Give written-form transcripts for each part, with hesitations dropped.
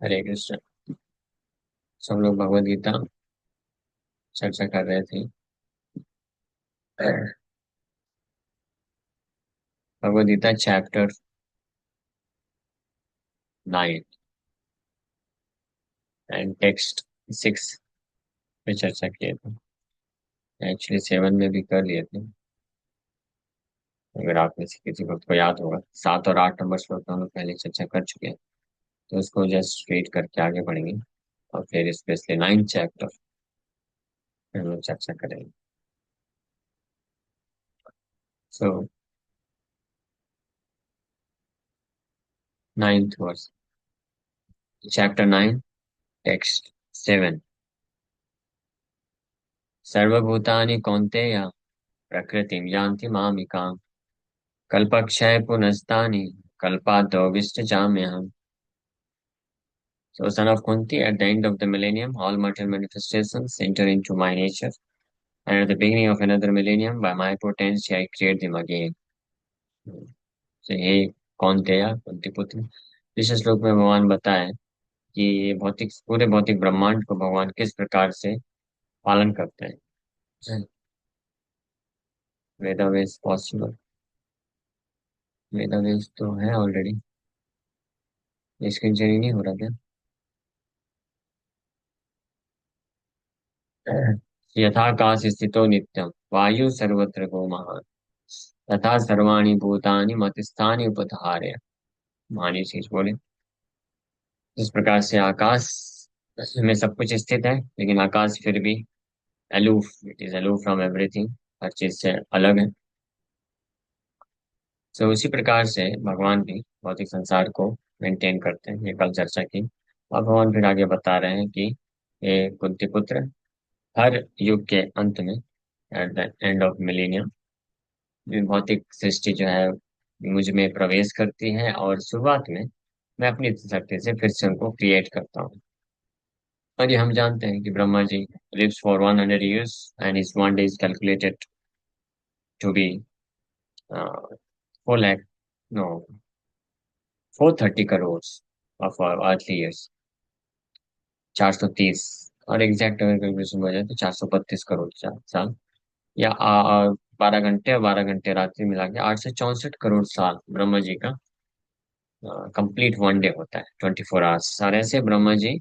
हरे कृष्ण। सब लोग भगवद गीता चर्चा कर रहे थे। Bhagavad Gita chapter 9 and text 6 पे चर्चा किए थे। एक्चुअली 7 में भी कर लिए थे। अगर आप में से किसी को याद होगा, 7 और 8 नंबर श्लोक तो हम लोग पहले चर्चा कर चुके हैं, तो उसको जस्ट रीड करके आगे बढ़ेंगे। और फिर स्पेशली 9 चैप्टर हम लोग चर्चा करेंगे। सो 9th वर्स, चैप्टर 9, टेक्स्ट 7। सर्वभूतानि कौन्तेय प्रकृतिं यान्ति मामिकाम् कल्पक्षय पुनस्तानि कल्पादौ विसृजाम्यहम्। So, son of Kunti, at the end of the millennium, all material manifestations enter into my nature, and at the beginning of another millennium, by my potency, I create them again. So, हे कौन्तेय कुंती पुत्र, इस श्लोक में भगवान बताए कि ये भौतिक पूरे भौतिक ब्रह्मांड को भगवान किस प्रकार से पालन करते हैं। वेदा वेद पॉसिबल, वेदा वेद तो है ऑलरेडी। स्क्रीन शेयरिंग नहीं हो रहा क्या? यथाकाश स्थितो नित्यम वायु सर्वत्र गो महान तथा सर्वाणि भूतानि मतिस्थानि उपधार्य। महानी चीज बोले, जिस प्रकार से आकाश में सब कुछ स्थित है, लेकिन आकाश फिर भी aloof, it is aloof from everything, हर चीज से अलग है। सो उसी प्रकार से भगवान भी भौतिक संसार को मेंटेन करते हैं, ये कल चर्चा की। और भगवान फिर आगे बता रहे हैं कि ये कुंती पुत्र, हर युग के अंत में, at the end of millennium, भौतिक सृष्टि जो है मुझ में प्रवेश करती है, और शुरुआत में मैं अपनी शक्ति से फिर से उनको क्रिएट करता हूँ। और ये हम जानते हैं कि Brahma ji lives for 100 years and his one day is calculated to be 4 lakh, no, 430 crores of our earthly years, 430। और एग्जैक्ट अगर कैलकुलेशन हो जाए तो 432 करोड़ साल, या 12 घंटे और 12 घंटे रात्रि मिला के 864 करोड़ साल ब्रह्मा जी का कंप्लीट वन डे होता है, 24 आवर्स। और ऐसे ब्रह्मा जी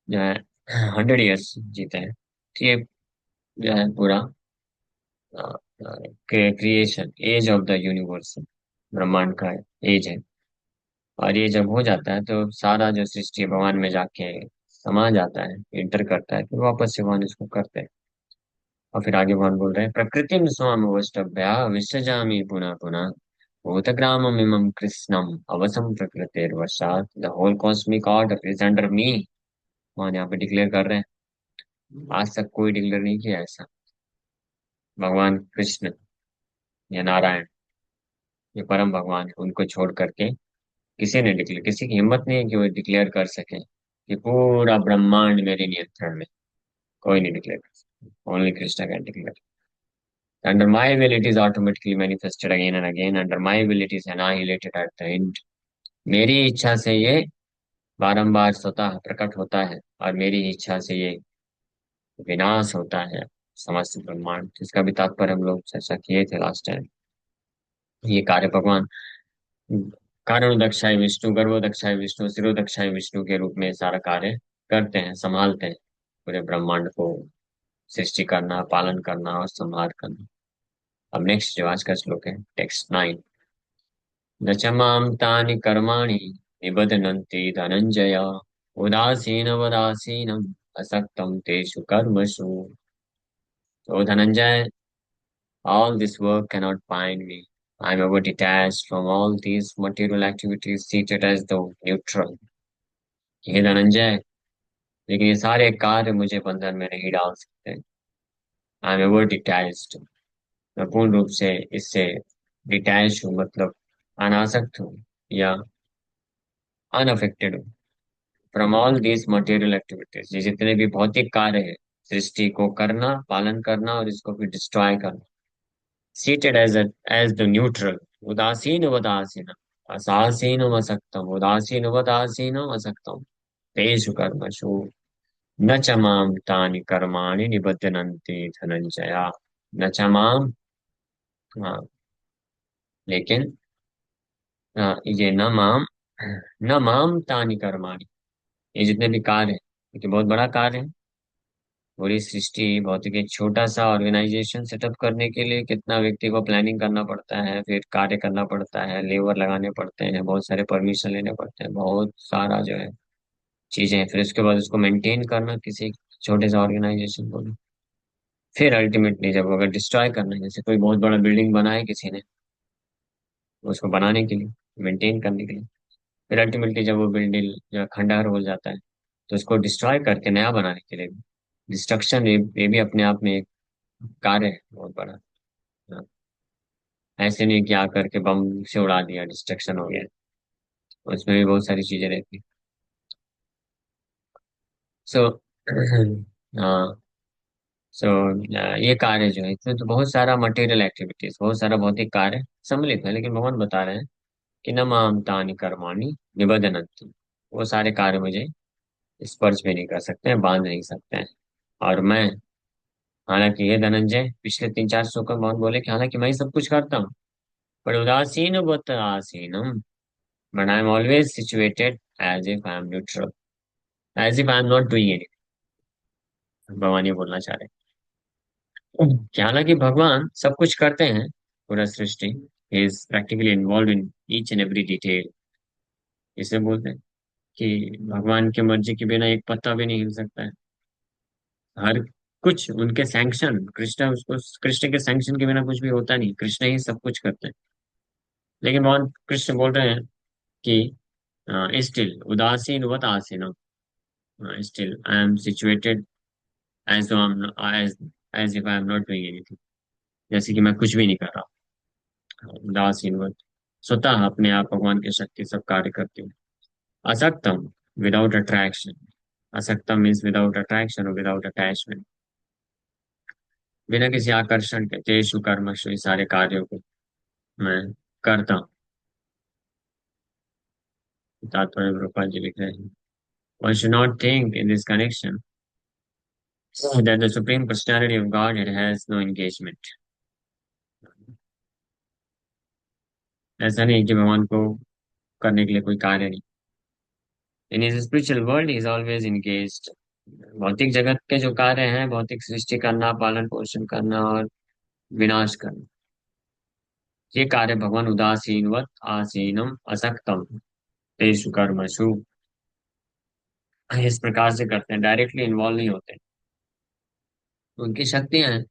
जो है 100 ईयर्स जीते हैं। तो ये जो है पूरा creation age of the universe, ब्रह्मांड का एज है। और ये जब हो जाता है तो सारा जो सृष्टि भगवान में जाके समा जाता है, इंटर करता है, फिर वापस से भगवान इसको करते हैं। और फिर आगे भगवान बोल रहे हैं, प्रकृतिम स्वाम अवष्टभ्या विसृजामि पुनः पुनः भूतग्राममिमं कृष्णम अवसम प्रकृतेर्वशात् the whole cosmic order is under me. भगवान यहाँ पे डिक्लेयर कर रहे हैं, आज तक कोई डिक्लेयर नहीं किया ऐसा। भगवान कृष्ण या नारायण, ये परम भगवान है, उनको छोड़ करके किसी ने डिक्लेयर, किसी की हिम्मत नहीं है कि वो डिक्लेयर कर सके कि पूरा ब्रह्मांड मेरे नियंत्रण में। कोई नहीं डिक्लेयर कर सकता, only Krishna can declare. Under my will it is automatically manifested again and again, under my will it is annihilated at the end. मेरी इच्छा से ये बारंबार स्वतः प्रकट होता है, और मेरी इच्छा से ये विनाश होता है, समस्त ब्रह्मांड, जिसका भी तात्पर्य हम लोग चर्चा किए थे लास्ट टाइम। ये कार्य भगवान कारण दक्षाय विष्णु, गर्भ दक्षाय विष्णु, सिरो दक्षाय विष्णु के रूप में सारा कार्य करते हैं, संभालते हैं पूरे ब्रह्मांड को, सृष्टि करना, पालन करना और संहार करना। अब नेक्स्ट जो आज का श्लोक है, टेक्स्ट 9। न च मां तानि कर्माणि निबध्नन्ति धनंजय उदासीनवदासीनम् असक्तं तेषु कर्मसु। तो Dhananjay, all this work cannot bind me. I am ever detached from all these material activities, seated as though neutral. हे धनंजय, लेकिन ये सारे कार्य मुझे बंधन में नहीं डाल सकते। आई एम एवर डिटैच्ड, मैं पूर्ण रूप से इससे डिटैच हूँ, मतलब अनासक्त हूँ या अनअफेक्टेड हूँ। From all these material activities, ये जितने भी भौतिक कार्य है, सृष्टि को करना, पालन करना और इसको फिर डिस्ट्रॉय करना। सीटेड एज द न्यूट्रल, उदासीन वदासीन, असासीन असक्तम, उदासीन वदासीन असक्तम। तेषु कर्मसु न च मां तानि कर्माणि निबध्नन्ति धनंजया। न च मां, हाँ, लेकिन ये न माम, न माम तानि कर्माणि, ये जितने भी कार्य है, ये बहुत बड़ा कार्य है। पूरी सृष्टि भौतिक एक छोटा सा ऑर्गेनाइजेशन सेटअप करने के लिए कितना व्यक्ति को प्लानिंग करना पड़ता है, फिर कार्य करना पड़ता है, लेबर लगाने पड़ते हैं, बहुत सारे परमिशन लेने पड़ते हैं, बहुत सारा जो है चीजें हैं। फिर उसके बाद उसको मेंटेन करना किसी छोटे से ऑर्गेनाइजेशन को भी। फिर अल्टीमेटली जब अगर डिस्ट्रॉय करना है, जैसे कोई बहुत बड़ा बिल्डिंग बना है किसी ने, उसको बनाने के लिए, मेंटेन करने के लिए, फिर अल्टीमेटली जब वो बिल्डिंग जो है खंडहर हो जाता है, तो उसको डिस्ट्रॉय करके नया बनाने के लिए भी डिस्ट्रक्शन, ये भी अपने आप में एक कार्य है बहुत बड़ा। हाँ, ऐसे नहीं कि आकर के बम से उड़ा दिया, डिस्ट्रक्शन हो गया। उसमें भी बहुत सारी चीजें रहती हैं। सो हाँ, सो ये कार्य जो है, इसमें तो बहुत सारा मटेरियल एक्टिविटीज, बहुत सारा भौतिक कार्य सम्मिलित है, लेकिन भगवान बता रहे हैं कि न माम तानि कर्माणि निबध्नन्ति, वो सारे कार्य मुझे स्पर्श भी नहीं कर सकते हैं, बांध नहीं सकते हैं। और मैं, हालांकि ये धनंजय पिछले 3-4 श्लोक में भगवान बोले कि हालांकि मैं ही सब कुछ करता हूँ, पर उदासीन बत आसीनम, but I am always situated as if I am neutral, as if I am not doing anything. भगवान ये बोलना चाह रहे हैं कि हालांकि भगवान सब कुछ करते हैं, पूरा सृष्टि, is practically involve in each and every detail. इसे बोलते हैं कि भगवान की मर्जी के बिना एक पत्ता भी नहीं हिल सकता है। हर कुछ उनके सैंक्शन, कृष्ण, उसको कृष्ण के सैंक्शन के बिना कुछ भी होता नहीं, कृष्ण ही सब कुछ करते हैं। लेकिन भगवान कृष्ण बोल रहे हैं कि स्टिल उदासीन वत आसीन, still I am situated as as as if I am not doing anything, जैसे कि मैं कुछ भी नहीं कर रहा हूँ, उदासीन वत, स्वतः अपने आप भगवान की शक्ति सब कार्य करती है। असक्तम, विदाउट अट्रैक्शन, असक्तम मीन्स विदाउट अट्रैक्शन और विदाउट अटैचमेंट, बिना किसी आकर्षण के, तेषु कर्मसु, इस सारे कार्यों को मैं करता हूँ। तात्पर्य प्रभुपाद जी लिख रहे हैं, one should not think in this connection that the Supreme Personality of Godhead has no engagement. ऐसा नहीं कि भगवान को करने के लिए कोई कार्य नहीं। इन his spiritual world he is always engaged. भौतिक जगत के जो कार्य हैं, भौतिक सृष्टि करना, पालन पोषण करना और विनाश करना, ये कार्य भगवान उदासीनवत आसीनम असक्तम तेषु कर्मसु, इस प्रकार से करते हैं, डायरेक्टली इन्वॉल्व नहीं होते। उनकी शक्तियां हैं,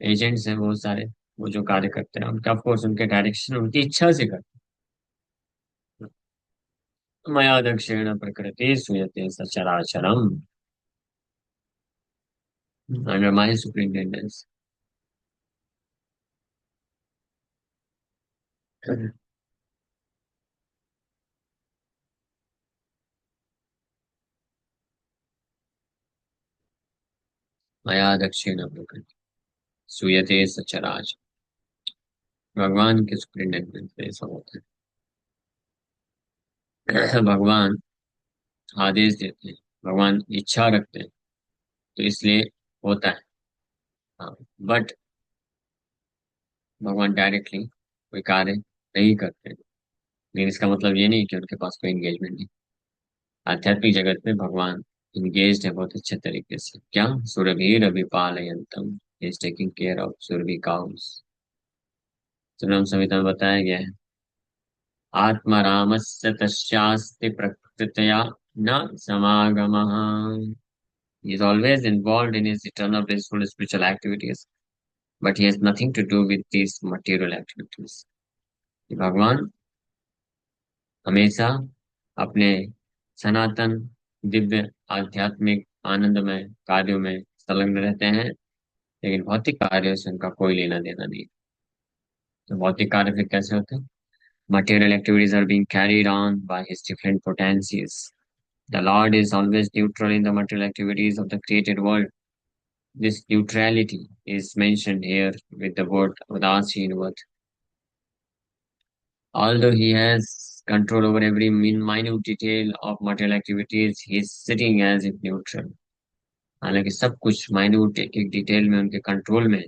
एजेंट्स हैं बहुत सारे, वो जो कार्य करते हैं, उनका ऑफकोर्स उनके डायरेक्शन, उनकी इच्छा से करते हैं। मया दक्षिण प्रकृति सूयते सचराचरम, अंडर माई सुपरिटेंडेंस। मया दक्षिण प्रकृति सूयते सचराचर, भगवान के सुपरिटेंडेंस में ऐसा होता है। भगवान आदेश देते हैं, भगवान इच्छा रखते हैं, तो इसलिए होता है। हाँ, बट भगवान डायरेक्टली कोई कार्य नहीं करते, लेकिन इसका मतलब ये नहीं कि उनके पास कोई एंगेजमेंट नहीं। आध्यात्मिक जगत में भगवान इंगेज है बहुत अच्छे तरीके से। क्या? सुरभि रवि पालयंतम, is taking care of Surabhi cows. सुनम संहिता में बताया गया है, आत्मा रामस्य तस्यास्ति प्रकृतया न समागमः, he is always involved in his eternal blissful spiritual activities, but he has nothing to do with these material activities। भगवान हमेशा अपने सनातन, दिव्य, आध्यात्मिक, आनंदमय कार्यों में संलग्न रहते हैं, लेकिन भौतिक कार्यों से उनका कोई लेना देना नहीं। तो भौतिक कार्य फिर कैसे होते हैं? Material activities are being carried on by his different potencies. The Lord is always neutral in the material activities of the created world. This neutrality is mentioned here with the word Udasinvat. Although he has control over every minute detail of material activities. He is sitting as if neutral. हालांकि सब कुछ minute एक एक detail में उनके control में है,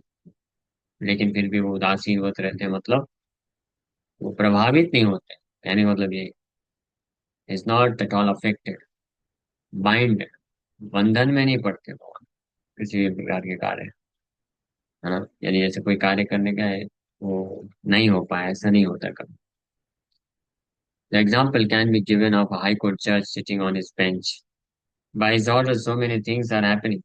लेकिन फिर भी वो उदासीन होते रहते हैं, मतलब वो प्रभावित नहीं होते। कहने का मतलब ये is not at all affected, bind, बंधन में नहीं पड़ते वो किसी भी प्रकार के कार्य, है ना। यानी जैसे कोई कार्य करने का है, वो नहीं हो पाया, ऐसा नहीं होता कभी। The example can be given of a high court judge sitting on his bench. By his order, so many things are happening.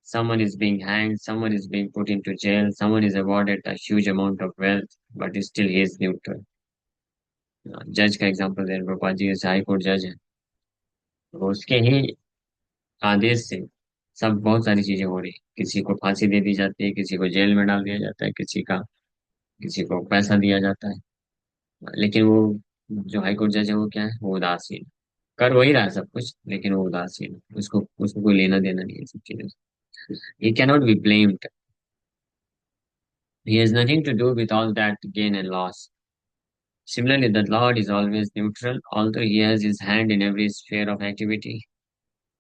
Someone is being hanged, someone is being put into jail, someone is awarded a huge amount of wealth, but still he is neutral. जज का example दे रहे गोपाल जी, जैसे high court जज है, तो उसके ही आदेश से सब बहुत सारी चीजें हो रही, किसी को फांसी दे दी जाती है, किसी को जेल में डाल दिया जाता है, किसी को पैसा दिया जाता है, लेकिन वो जो हाई कोर्ट जज है वो क्या है, वो उदासीन, कर वही रहा है सब कुछ, लेकिन वो उदासीन है। उसको उसको कोई लेना देना नहीं है सब चीजों से। He cannot be blamed. He has nothing to do with all that gain and loss. Similarly, the Lord is always neutral, although he has his hand in every sphere of activity.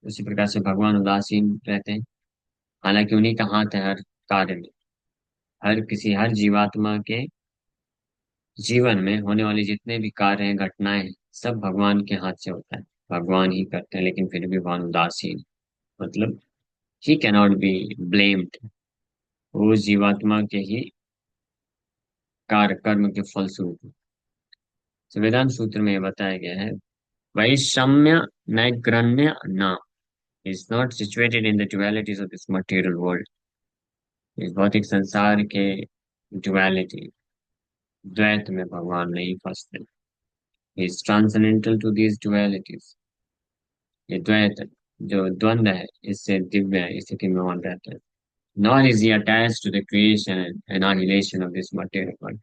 उसी प्रकार से भगवान उदासीन रहते हैं, हालांकि उन्हीं का हाथ है हर कार्य में। हर जीवात्मा के जीवन में होने वाले जितने भी कार्य हैं, घटनाएं हैं, सब भगवान के हाथ से होता है, भगवान ही करते हैं, लेकिन फिर भी भगवान उदासीन, मतलब ही कैनॉट बी ब्लेम्ड। वो जीवात्मा के ही कार्य कर्म के फलस्वरूप। संविधान सूत्र में बताया गया है, वैषम्य नैग्रण्य न is not situated in the dualities of this material world. इस भौतिक संसार के ड्युअलिटी, द्वैत में भगवान नहीं फंसते। Is transcendental to these dualities. ये द्वैत, जो द्वंद्व है, इससे दिव्य है, स्थिति में मान रहते हैं। Not is he attached to the creation and annihilation of this material world.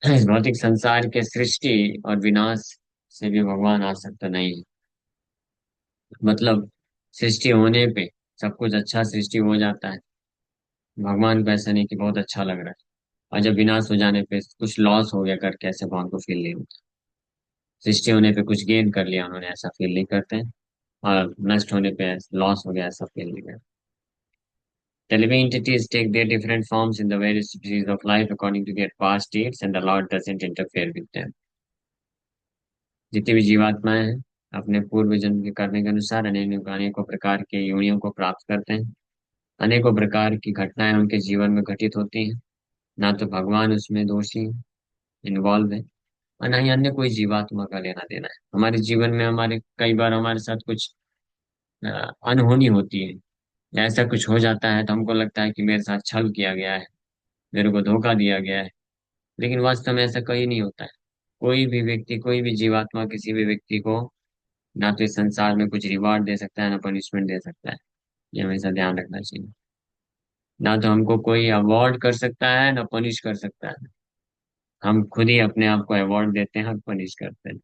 इस भौतिक संसार के सृष्टि और विनाश से भी भगवान आसक्त नहीं है। मतलब सृष्टि होने पे सब कुछ अच्छा सृष्टि हो जाता है, भगवान को ऐसा नहीं कि बहुत अच्छा लग रहा है, और जब विनाश हो जाने पे कुछ लॉस हो गया करके ऐसे भगवान को फील नहीं होता। सृष्टि होने पे कुछ गेन कर लिया उन्होंने, ऐसा फील नहीं करते हैं, और नष्ट होने पे लॉस हो गया ऐसा फील नहीं करते। The living entities take their different forms in the various species of life according to their past deeds, and the Lord doesn't interfere with them. जितनी भी जीवात्माएं हैं, अपने पूर्व जन्म के करने के अनुसार अनेकों प्रकार के योनियों को प्राप्त करते हैं। अनेकों प्रकार की घटनाएं उनके जीवन में घटित होती हैं। ना तो भगवान उसमें दोषी इन्वॉल्व है, और ना ही अन्य कोई जीवात्मा का लेना देना है। हमारे जीवन में हमारे कई बार हमारे साथ कुछ अ, अनहोनी होती है, या ऐसा कुछ हो जाता है तो हमको लगता है कि मेरे साथ छल किया गया है, मेरे को धोखा दिया गया है, लेकिन वास्तव में ऐसा कहीं नहीं होता है। कोई भी व्यक्ति, कोई भी जीवात्मा किसी भी व्यक्ति को ना तो इस संसार में कुछ रिवार्ड दे सकता है, ना पनिशमेंट दे सकता है। ये हमेशा ध्यान रखना चाहिए। ना तो हमको कोई अवार्ड कर सकता है, ना पनिश कर सकता है। हम खुद ही अपने आप को अवार्ड देते हैं और पनिश करते हैं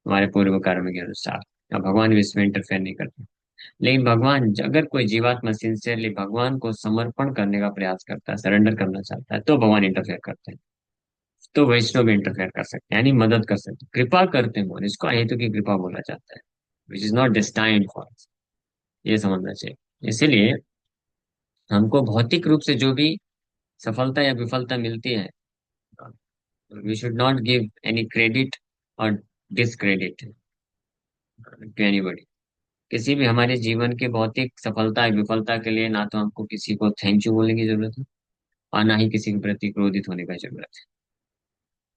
हमारे पूर्व कर्म के अनुसार। अब भगवान भी इसमें इंटरफेयर नहीं करते। लेकिन भगवान, अगर कोई जीवात्मा सिंसियरली भगवान को समर्पण करने का प्रयास करता है, सरेंडर करना चाहता है, तो भगवान इंटरफेयर करते हैं। तो वैष्णव भी इंटरफेयर कर सकते हैं, यानी मदद कर सकते हैं, कृपा करते हैं। वो इसको अहेतु की कृपा बोला जाता है, which is not destined for, ये समझना चाहिए। इसीलिए हमको भौतिक रूप से जो भी सफलता या विफलता मिलती है, we should not give any credit और डिसक्रेडिट टू एनीबॉडी। किसी भी हमारे जीवन के भौतिक सफलता या विफलता के लिए ना तो हमको किसी को थैंक यू बोलने की जरूरत है, और ना ही किसी के प्रति क्रोधित होने का जरूरत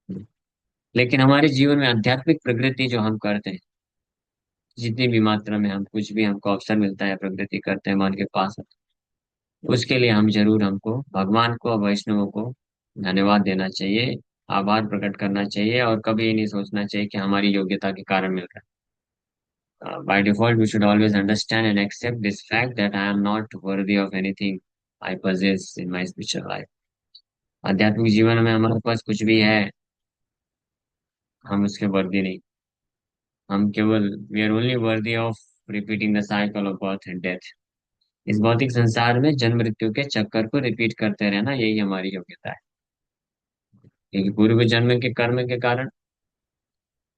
है। लेकिन हमारे जीवन में आध्यात्मिक प्रगति जो हम करते हैं, जितनी भी मात्रा में हम कुछ भी हमको अवसर मिलता है प्रगति करते हैं मान के पास, उसके लिए हम जरूर हमको भगवान को और वैष्णवों को धन्यवाद देना चाहिए, आभार प्रकट करना चाहिए, और कभी ये नहीं सोचना चाहिए कि हमारी योग्यता के कारण मिल रहा है। By default, we should always understand and accept this fact that I am not worthy of anything I possess in my spiritual life. आध्यात्मिक जीवन में हमारे पास कुछ भी है, हम उसके वर्दी नहीं। हम केवल we are only worthy of repeating the cycle of birth and death. इस भौतिक संसार में जन्म मृत्यु के चक्कर को रिपीट करते रहना, यही हमारी योग्यता है, क्योंकि पूर्व जन्म के कर्म के कारण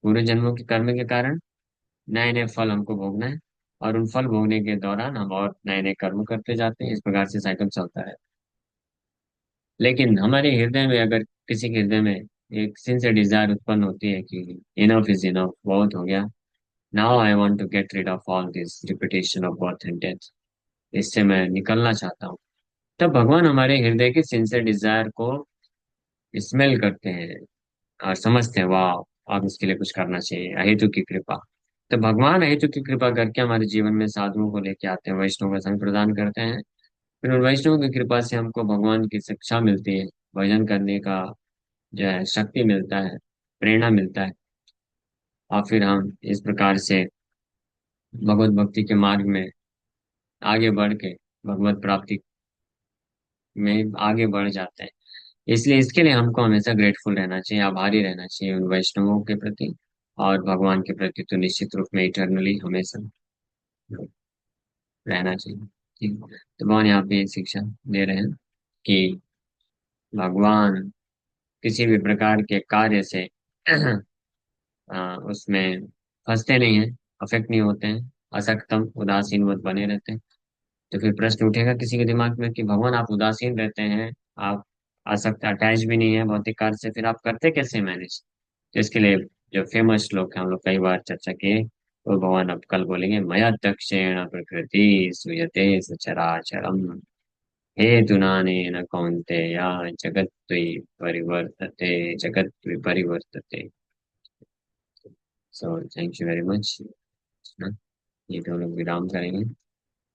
पूरे जन्मों के कर्म के कारण नए नए फल हमको भोगना है, और उन फल भोगने के दौरान हम और नए नए कर्म करते जाते हैं। इस प्रकार से साइकिल चलता है। लेकिन हमारे हृदय में, अगर किसी के हृदय में एक सिंसियर डिजायर उत्पन्न होती है कि इनफ इज इनफ, बहुत हो गया, now I want to get rid of all this repetition of birth and death, इससे मैं निकलना चाहता हूँ, तब भगवान हमारे हृदय के सिंसियर डिजायर को स्मेल करते हैं और समझते हैं, वाह, अब इसके लिए कुछ करना चाहिए, अहेतु की कृपा। तो भगवान अहेतु की कृपा करके हमारे जीवन में साधुओं को लेके आते हैं, वैष्णव का संग प्रदान करते हैं। फिर उन वैष्णव की कृपा से हमको भगवान की शिक्षा मिलती है, भजन करने का जो है शक्ति मिलता है, प्रेरणा मिलता है। और फिर हम इस प्रकार से भगवत भक्ति के मार्ग में आगे बढ़ के भगवत प्राप्ति में आगे बढ़ जाते हैं। इसलिए इसके लिए हमको हमेशा ग्रेटफुल रहना चाहिए, आभारी रहना चाहिए उन वैष्णवों के प्रति, और भगवान के प्रति तो निश्चित रूप में इटरनली हमेशा रहना चाहिए। ठीक। तो भगवान यहाँ पे ये शिक्षा दे रहे हैं कि भगवान किसी भी प्रकार के कार्य से उसमें फंसते नहीं हैं, अफेक्ट नहीं होते हैं, असक्तम उदासीन मत बने रहते हैं। तो फिर प्रश्न उठेगा किसी के दिमाग में कि भगवान आप उदासीन रहते हैं, आप आसक्त अटैच भी नहीं है भौतिक कार्य से, फिर आप करते कैसे मैनेज? तो इसके लिए जो फेमस श्लोक है, हम लोग कई बार चर्चा किए, तो भगवान अब कल बोलेंगे, मया दक्षेण प्रकृति सूयते सचराचरम हेतुनानेन कौन्तेय जगत् परिवर्तते। So thank you very much. ये तो हम लोग विराम करेंगे।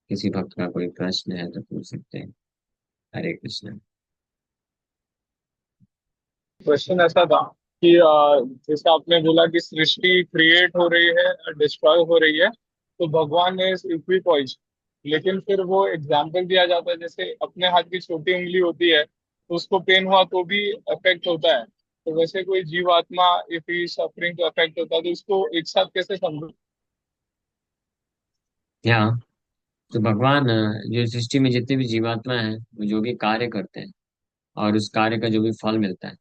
किसी भक्त का कोई प्रश्न है तो पूछ सकते हैं। हरे कृष्ण। क्वेश्चन ऐसा था कि जैसे आपने बोला कि सृष्टि क्रिएट हो रही है, डिस्ट्रॉय हो रही है, तो भगवान ने इक्विपॉइज, लेकिन फिर वो एग्जाम्पल दिया जाता है जैसे अपने हाथ की छोटी उंगली होती है तो उसको पेन हुआ तो भी अफेक्ट होता है। तो वैसे कोई जीवात्मा इफ ही सफरिंग तो अफेक्ट होता है, तो इसको एक साथ कैसे समझो? यहाँ तो भगवान जो सृष्टि में जितने भी जीवात्मा हैं, वो जो भी कार्य करते हैं और उस कार्य का जो भी फल मिलता है,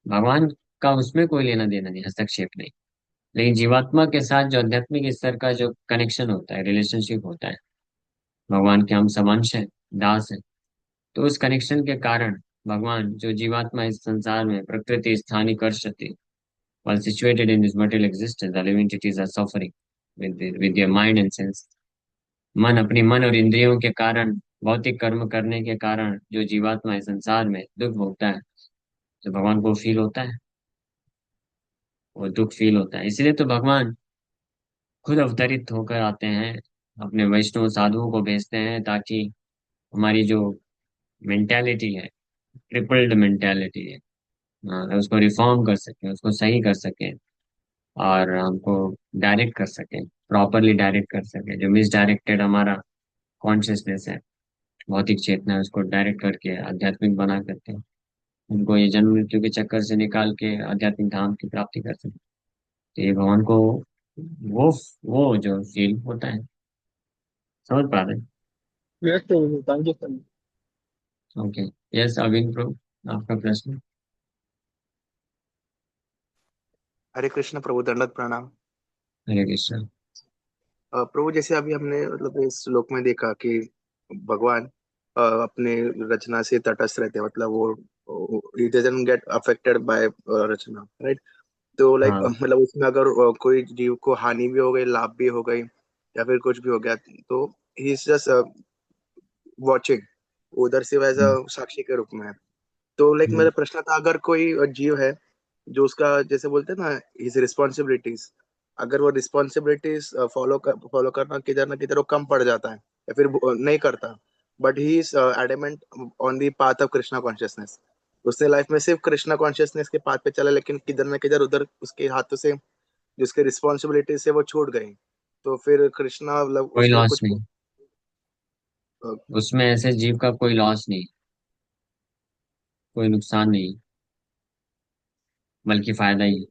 भगवान का उसमें कोई लेना देना नहीं, हस्तक्षेप नहीं। लेकिन जीवात्मा के साथ जो आध्यात्मिक स्तर का जो कनेक्शन होता है, रिलेशनशिप होता है, भगवान के हम सब अंश हैं, दास हैं। तो उस कनेक्शन के कारण भगवान जो जीवात्मा इस संसार में प्रकृति स्थानी कर सकती, while situated in this material existence, the living entities are suffering with their mind and sense। मन, अपनी मन और इंद्रियों के कारण, भौतिक कर्म करने के कारण जो जीवात्मा इस संसार में दुख भोगता है, तो भगवान को फील होता है, वो दुख फील होता है। इसलिए तो भगवान खुद अवतरित होकर आते हैं, अपने वैष्णव साधुओं को भेजते हैं, ताकि हमारी जो मेंटेलिटी है, ट्रिपल्ड मेंटेलिटी है, उसको रिफॉर्म कर सकें, उसको सही कर सकें, और हमको डायरेक्ट कर सकें, प्रॉपरली डायरेक्ट कर सकें। जो मिस डायरेक्टेड हमारा कॉन्शियसनेस है, भौतिक चेतना है, उसको डायरेक्ट करके आध्यात्मिक बना करके उनको ये जन्म मृत्यु के चक्कर से निकाल के आध्यात्मिक धाम की प्राप्ति कर सकें। तो ये भगवान को वो वो जो फील होता है, समझ पा रहे हैं? Yes, thank you sir. Okay. Yes Avin pro, आपका प्रश्न। हरे कृष्ण प्रभु, दंडवत प्रणाम। हरे कृष्ण। प्रभु, जैसे अभी हमने मतलब इस श्लोक में देखा कि भगवान अपने रचना से तटस्थ रहते हैं, मतलब वो he doesn't get affected by रचना, राइट? तो लाइक हाँ। मतलब उसमें अगर कोई जीव को हानि भी हो गई, लाभ भी हो गई, या फिर कुछ भी हो गया, तो ही इज जस्ट वॉचिंग, उधर से वैसा हम्म, साक्षी के रूप में है। तो लाइक मेरा हम्म, प्रश्न था, अगर कोई जीव है जो उसका जैसे बोलते हैं ना, हिज रिस्पॉन्सिबिलिटीज, अगर वो रिस्पॉन्सिबिलिटीज फॉलो करना किधर ना किधर वो कम पड़ जाता है, या फिर वो नहीं करता, but he is adamant on the path of Krishna consciousness, उसने लाइफ में सिर्फ कृष्णा कॉन्शियसनेस के पाथ पे चला, लेकिन किधर ना किधर उधर उसके हाथों से जिसके रिस्पॉन्सिबिलिटी से वो छूट गई, तो फिर कृष्णा मतलब कोई उसमें लॉस कुछ नहीं, अ, उसमें ऐसे जीव का कोई लॉस नहीं, कोई नुकसान नहीं, बल्कि फायदा ही है।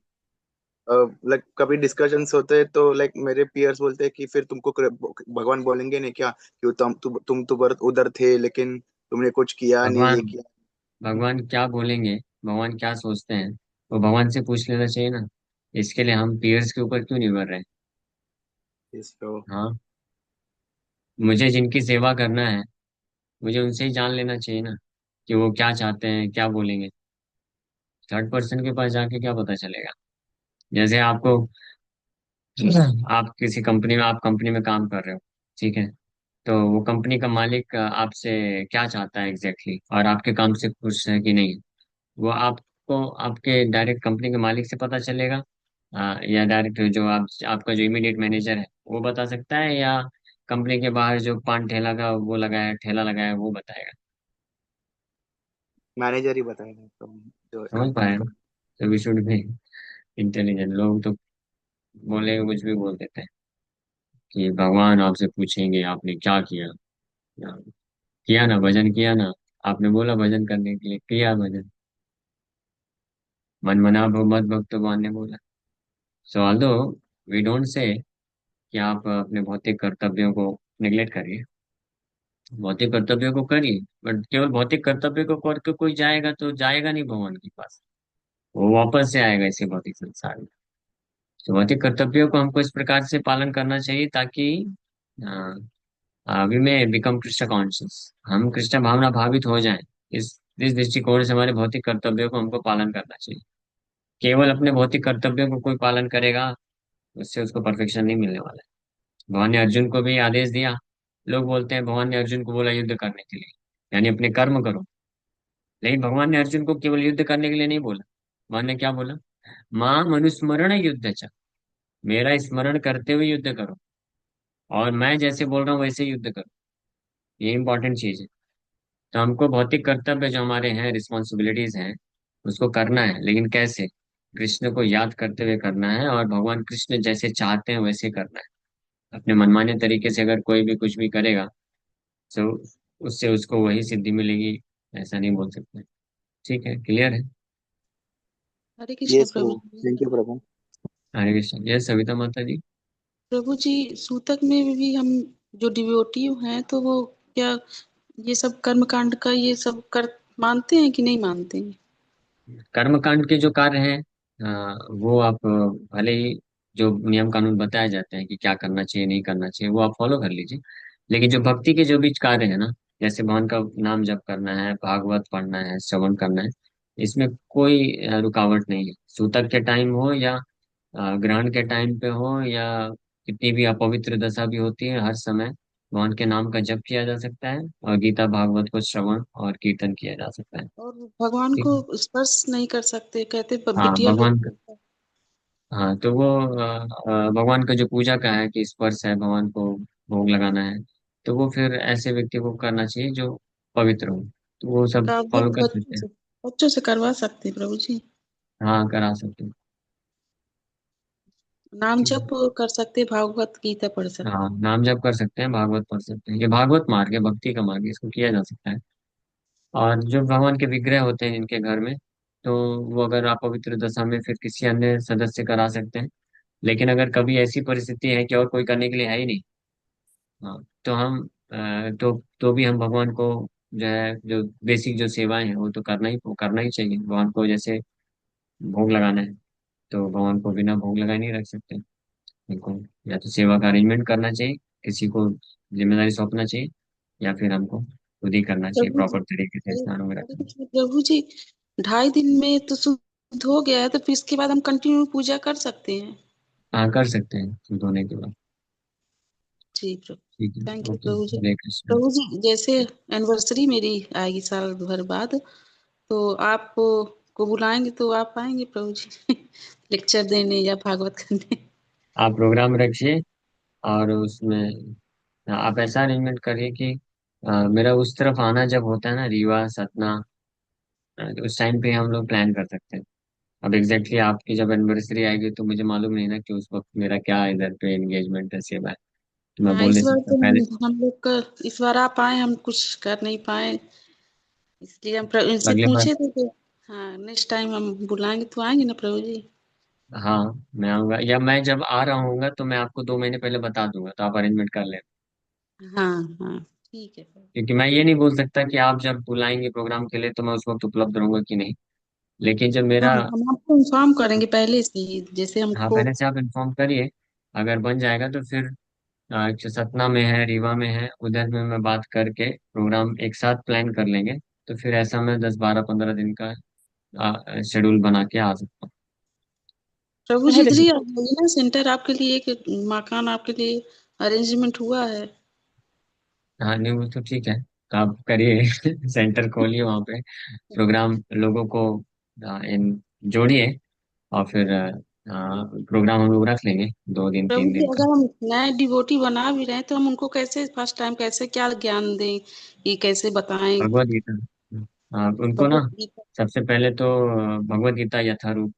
लाइक कभी डिस्कशंस होते हैं तो लाइक मेरे पियर्स बोलते हैं कि फिर तुमको भगवान बोलेंगे नहीं क्या कि तुम तो उधर थे लेकिन तुमने कुछ किया नहीं, भगवान ये किया। भगवान क्या बोलेंगे, भगवान क्या सोचते हैं, वो भगवान से पूछ लेना चाहिए ना। इसके लिए हम पीयर्स के ऊपर क्यों निर्भर रहे? इसको हाँ, मुझे जिनकी सेवा करना है, मुझे उनसे ही जान लेना चाहिए ना, कि वो क्या चाहते हैं, क्या बोलेंगे। थर्ड पर्सन के पास जाके क्या पता चलेगा? जैसे आपको, आप किसी कंपनी में, आप कंपनी में काम कर रहे हो, ठीक है, तो वो कंपनी का मालिक आपसे क्या चाहता है एग्जैक्टली और आपके काम से खुश है कि नहीं, वो आपको आपके डायरेक्ट कंपनी के मालिक से पता चलेगा, या डायरेक्ट जो आपका जो इमीडिएट मैनेजर है वो बता सकता है, या कंपनी के बाहर जो पान ठेला का वो लगाया, ठेला लगाया, वो बताएगा? मैनेजर ही बताएगा तो, जो समझ कंपनी पाए का। ना? तो वी शुड बी इंटेलिजेंट। लोग तो बोले कुछ भी बोल देते हैं कि भगवान आपसे पूछेंगे आपने क्या किया। या, किया ना भजन, किया ना, आपने बोला भजन करने के लिए, किया भजन, मन मना भव मत भक्तवान ने बोला। सो ऑल्दो वी डोंट से कि आप अपने भौतिक कर्तव्यों को निगलेक्ट करिए, भौतिक कर्तव्यों को करिए, बट केवल भौतिक कर्तव्य को करके कोई जाएगा तो जाएगा नहीं भगवान के पास, वो वापस से आएगा इसी भौतिक संसार में। तो भौतिक कर्तव्यों को हमको इस प्रकार से पालन करना चाहिए ताकि वी में बिकम कृष्ण कॉन्शियस, हम कृष्ण भावना भावित हो जाएं। इस दृष्टिकोण से हमारे भौतिक कर्तव्यों को हमको पालन करना चाहिए। केवल अपने भौतिक कर्तव्यों को कोई पालन करेगा, उससे उसको परफेक्शन नहीं मिलने वाला है। भगवान ने अर्जुन को भी आदेश दिया। लोग बोलते हैं भगवान ने अर्जुन को बोला युद्ध करने के लिए, यानी अपने कर्म करो। लेकिन भगवान ने अर्जुन को केवल युद्ध करने के लिए नहीं बोला। भगवान ने क्या बोला? मां मनुस्मरण युद्ध च, मेरा स्मरण करते हुए युद्ध करो, और मैं जैसे बोल रहा हूँ वैसे युद्ध करो। ये इंपॉर्टेंट चीज है। तो हमको भौतिक कर्तव्य जो हमारे हैं, रिस्पॉन्सिबिलिटीज हैं, उसको करना है, लेकिन कैसे? कृष्ण को याद करते हुए करना है, और भगवान कृष्ण जैसे चाहते हैं वैसे करना है। अपने मनमाने तरीके से अगर कोई भी कुछ भी करेगा, तो उससे उसको वही सिद्धि मिलेगी, ऐसा नहीं बोल सकते। ठीक है, क्लियर है? हरे कृष्ण यस प्रभु प्रभु। जी। थैंक यू प्रभु। हरे कृष्ण। यस सविता माता जी। प्रभु जी, सूतक में भी हम जो डिवोटी हैं तो वो क्या ये सब कर्म कांड का ये सब कर मानते हैं कि नहीं मानते हैं? कर्मकांड के जो कार्य हैं, वो आप भले ही जो नियम कानून बताए जाते हैं कि क्या करना चाहिए नहीं करना चाहिए, वो आप फॉलो कर लीजिए। लेकिन जो भक्ति के जो भी कार्य है ना, जैसे भगवान का नाम जप करना है, भागवत पढ़ना है, श्रवण करना है, इसमें कोई रुकावट नहीं है। सूतक के टाइम हो या ग्रहण के टाइम पे हो, या कितनी भी अपवित्र दशा भी होती है, हर समय भगवान के नाम का जप किया जा सकता है, और गीता भागवत को श्रवण और कीर्तन किया जा सकता है। और भगवान ठीक को है। स्पर्श नहीं कर सकते कहते, हाँ बिटिया भगवान, लोग। हाँ तो वो भगवान का जो पूजा का है कि स्पर्श है, भगवान को भोग लगाना है, तो वो फिर ऐसे व्यक्ति को करना चाहिए जो पवित्र हो, तो वो सब फॉलो भागवत कर सकते हैं। बच्चों से करवा सकते हैं प्रभु जी। हाँ करा सकते हैं। नाम ठीक है। जप कर सकते, भागवत गीता पढ़ हाँ सकते। नाम जप कर सकते हैं, भागवत पढ़ सकते हैं, ये भागवत मार्ग है, भक्ति का मार्ग है, इसको किया जा सकता है। और जो भगवान के विग्रह होते हैं जिनके घर में, तो वो अगर आप पवित्र दशा में फिर किसी अन्य सदस्य करा सकते हैं। लेकिन अगर कभी ऐसी परिस्थिति है कि और कोई करने के लिए है ही नहीं, हाँ, तो हम तो भी हम भगवान को जो है, जो बेसिक जो सेवाएं हैं वो तो करना ही चाहिए। भगवान को जैसे भोग लगाना है, तो भगवान को बिना भोग लगाए नहीं रख सकते। हमको या तो सेवा का अरेंजमेंट करना चाहिए, किसी को जिम्मेदारी सौंपना चाहिए, या फिर हमको खुद ही करना चाहिए प्रभु जी, प्रॉपर तरीके से हरे स्नान वगैरह हरे करना। कृष्ण प्रभु जी, 2.5 दिन में तो शुद्ध हो गया है तो फिर इसके बाद हम कंटिन्यू पूजा कर सकते हैं? हाँ कर सकते हैं शुद्ध होने के बाद। जी प्रभु। ठीक है, थैंक यू ओके, प्रभु जी। हरे कृष्ण। प्रभु जी, जैसे एनिवर्सरी मेरी आएगी साल भर बाद, तो आप को बुलाएंगे तो आप आएंगे प्रभु जी लेक्चर देने या भागवत करने? आप प्रोग्राम रखिए, और उसमें आप ऐसा अरेंजमेंट करिए कि मेरा उस तरफ आना जब होता है ना, रीवा सतना, तो उस टाइम पे हम लोग प्लान कर सकते हैं। अब एग्जैक्टली आपकी जब एनिवर्सरी आएगी तो मुझे मालूम नहीं ना कि उस वक्त मेरा क्या इधर पे एंगेजमेंट है, सेवा है, तो मैं हाँ, बोल इस नहीं बार सकता तो पहले। हम लोग का, इस बार आप आए हम कुछ कर नहीं पाए, इसलिए हम इनसे अगले बार, पूछे थे कि हाँ नेक्स्ट टाइम हम बुलाएंगे तो आएंगे ना प्रभु जी? हाँ मैं आऊंगा, या मैं जब आ रहा हूँ तो मैं आपको 2 महीने पहले बता दूंगा, तो आप अरेंजमेंट कर लें। हाँ हाँ, ठीक है प्रभु। क्योंकि मैं ये नहीं बोल सकता कि आप जब बुलाएंगे प्रोग्राम के लिए तो मैं उस वक्त उपलब्ध रहूंगा कि नहीं। लेकिन जब हाँ, मेरा, हम आपको इन्फॉर्म करेंगे पहले से ही, जैसे हाँ हमको। पहले से आप इन्फॉर्म करिए। अगर बन जाएगा तो फिर जो सतना में है, रीवा में है, उधर में मैं बात करके प्रोग्राम एक साथ प्लान कर लेंगे। तो फिर ऐसा मैं 10 12 15 दिन का शेड्यूल बना के आ सकता हूँ। प्रभु जी इधर ही आ जाइए ना, सेंटर आपके लिए, एक मकान आपके लिए अरेंजमेंट हुआ है। हाँ नहीं वो तो ठीक है, तो आप करिए सेंटर खोलिए वहाँ पे, प्रोग्राम लोगों को इन जोड़िए, और फिर प्रोग्राम हम लोग रख लेंगे 2 दिन प्रभु 3 दिन जी का। अगर हम नए डिवोटी बना भी रहे हैं तो हम उनको कैसे फर्स्ट टाइम कैसे क्या ज्ञान दें, ये कैसे बताएं? भगवत गीता, उनको ना भगवत गीता। सबसे पहले तो भगवत गीता यथारूप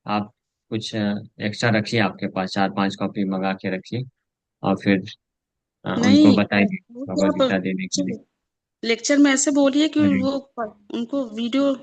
आप कुछ एक्स्ट्रा रखिए, आपके पास 4 5 कॉपी मंगा के रखिए, और फिर उनको नहीं, बताइए वो क्या भगवत आप गीता देने के लिए। लेक्चर में ऐसे बोलिए कि हाँ जी। वो उनको वीडियो